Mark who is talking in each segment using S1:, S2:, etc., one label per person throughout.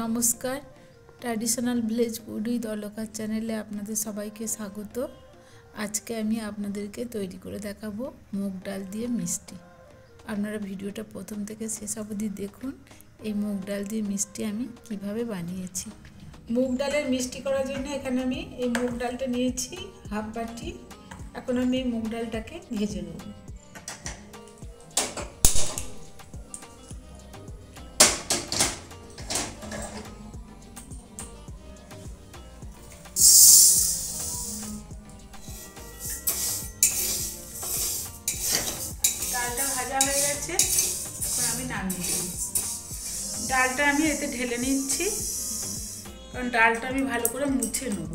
S1: নমস্কার, traditional village food with Alka চ্যানেলে আপনাদের সবাইকে স্বাগত। আজকে আমি আপনাদেরকে তৈরি করে দেখাবো মুগ ডাল দিয়ে মিষ্টি। আপনারা ভিডিওটা প্রথম থেকে শেষ অবধি দেখুন। এই মুগ ডাল দিয়ে মিষ্টি আমি কিভাবে বানিয়েছি। মুগ ডালের মিষ্টি করার জন্য এখানে আমি এই মুগ ডালটা নিয়েছি হাফ বাটি। এখন আমি এই মুগ ডালটাকে ভেজে নেব। ডালটা ভাজা হয়ে গেছে, এখন আমি নামিয়ে দিই। ডালটা আমি এতে ঢেলে নিচ্ছি, কারণ ডালটা আমি ভালো করে মুছে নেব।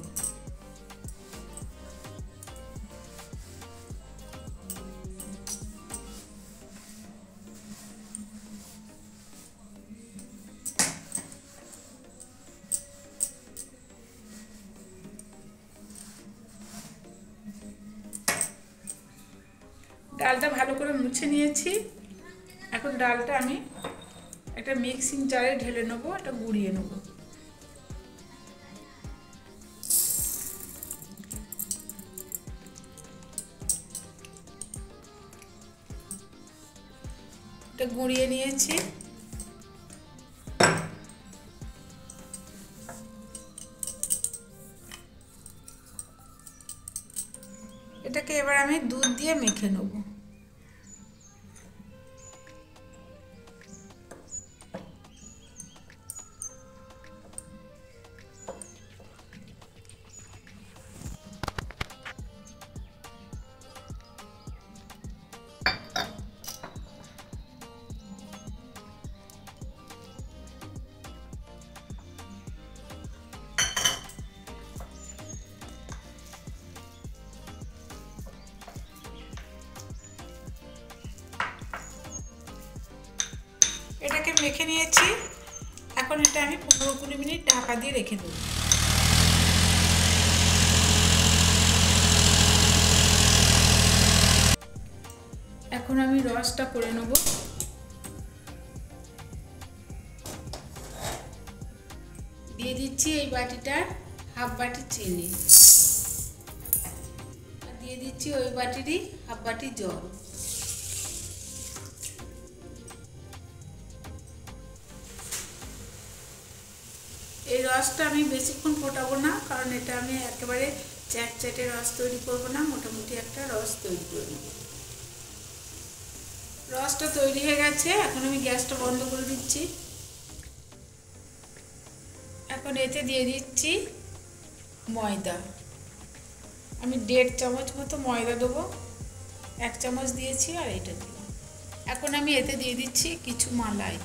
S1: ডালটা ভালো করে মুছে নিয়েছি। এখন ডালটা আমি একটা মিক্সিং জারে ঢেলে নেব, এটা গুঁড়িয়ে নেব। এটা গুঁড়িয়ে নিয়েছি। এটাকে এবার আমি দুধ দিয়ে মেখে নেব। এটাকে মেখে নিয়েছি। এখন এটা আমি 15-20 মিনিট ঢাকা দিয়ে রেখে দেব। এখন আমি রসটা করে নেব। দিয়ে দিচ্ছি এই বাটিটার হাফ বাটি চিনি, আর দিয়ে দিচ্ছি ওই বাটিরই হাফ বাটি জল। এই রসটা আমি বেশিক্ষণ ফোটাবো না, কারণ এটা আমি একেবারে চ্যাটচ্যাটে রস তৈরি করব না, মোটামুটি একটা রস তৈরি করে নেব। রসটা তৈরি হয়ে গেছে, এখন আমি গ্যাসটা বন্ধ করে দিচ্ছি। এখন এতে দিয়ে দিচ্ছি ময়দা। আমি 1.5 চামচ মতো ময়দা দেবো। 1 চামচ দিয়েছি আর এটা দিলাম। এখন আমি এতে দিয়ে দিচ্ছি কিছু মালাই।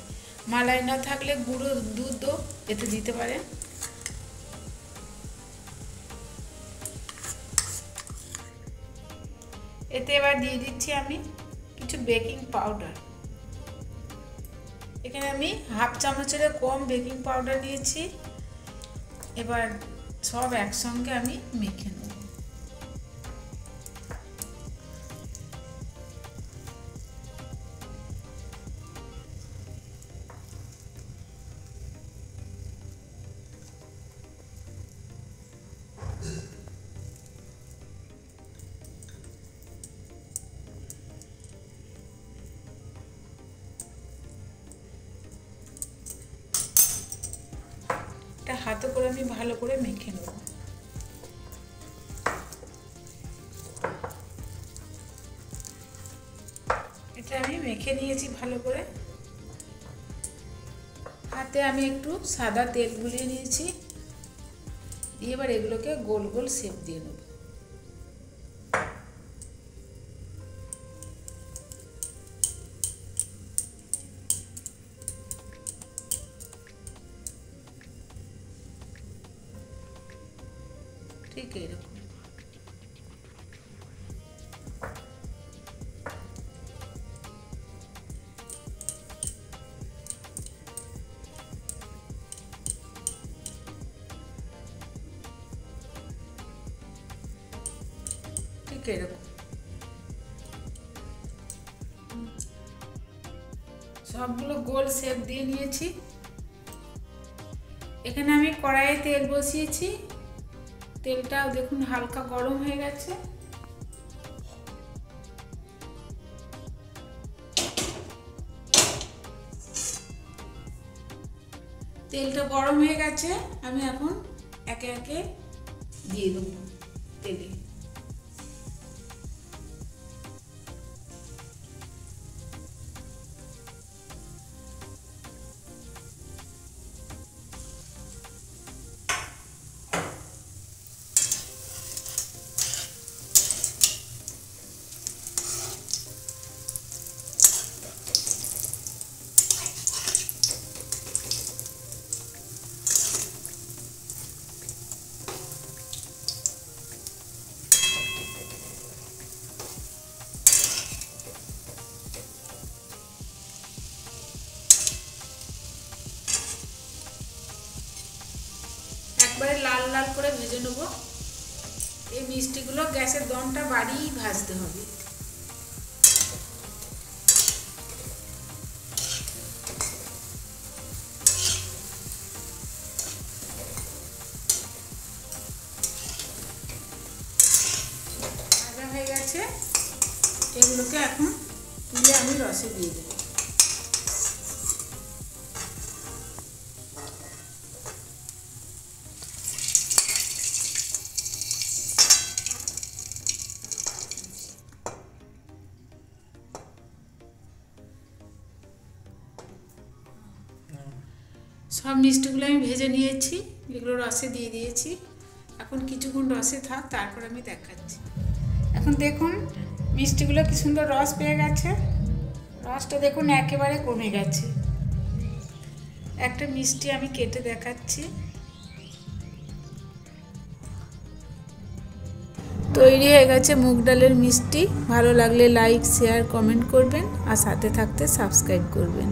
S1: মালাই না থাকলে গুঁড়ো দুধও এতে দিতে পারেন। এতে এবার দিয়ে দিচ্ছি আমি কিছু বেকিং পাউডার। এখানে আমি হাফ চামচের কম বেকিং পাউডার দিয়েছি। এবার সব একসঙ্গে আমি মেখে নেব। এটা হাতে করে আমি ভালো করে মেখে নেব। এটা আমি মেখে নিয়েছি ভালো করে। হাতে আমি একটু সাদা তেল গুলিয়ে নিয়েছি, দিয়ে এবার এগুলোকে গোল গোল শেপ দিয়ে নেব। ঠিক এরকম। ঠিক এরকম। সবগুলো গোল শেপ দিয়ে নিয়েছি। এখানে আমি কড়াইয়ে তেল বসিয়েছি, তেলটাও দেখুন হালকা গরম হয়ে গেছে। তেলটা গরম হয়ে গেছে, আমি এখন একে একে দিয়ে দেবো তেলে। একবারে লাল লাল করে ভেজে নেব। এই মিষ্টিগুলো গ্যাসের দমটা বাড়িয়েই ভাজতে হবে। ভাজা হয়ে গেছে, এগুলোকে এখন তুলে আমি রসে দিয়ে দেবো। সব মিষ্টিগুলো আমি ভেজে নিয়েছি, এগুলো রসে দিয়ে দিয়েছি। এখন কিছুক্ষণ রসে থাক, তারপর আমি দেখাচ্ছি। এখন দেখুন মিষ্টিগুলো কি সুন্দর রস পেয়ে গেছে, রসটা দেখুন একেবারে কমে গেছে। একটা মিষ্টি আমি কেটে দেখাচ্ছি। তৈরি হয়ে গেছে মুগ ডালের মিষ্টি। ভালো লাগলে লাইক, শেয়ার, কমেন্ট করবেন আর সাথে থাকতে সাবস্ক্রাইব করবেন।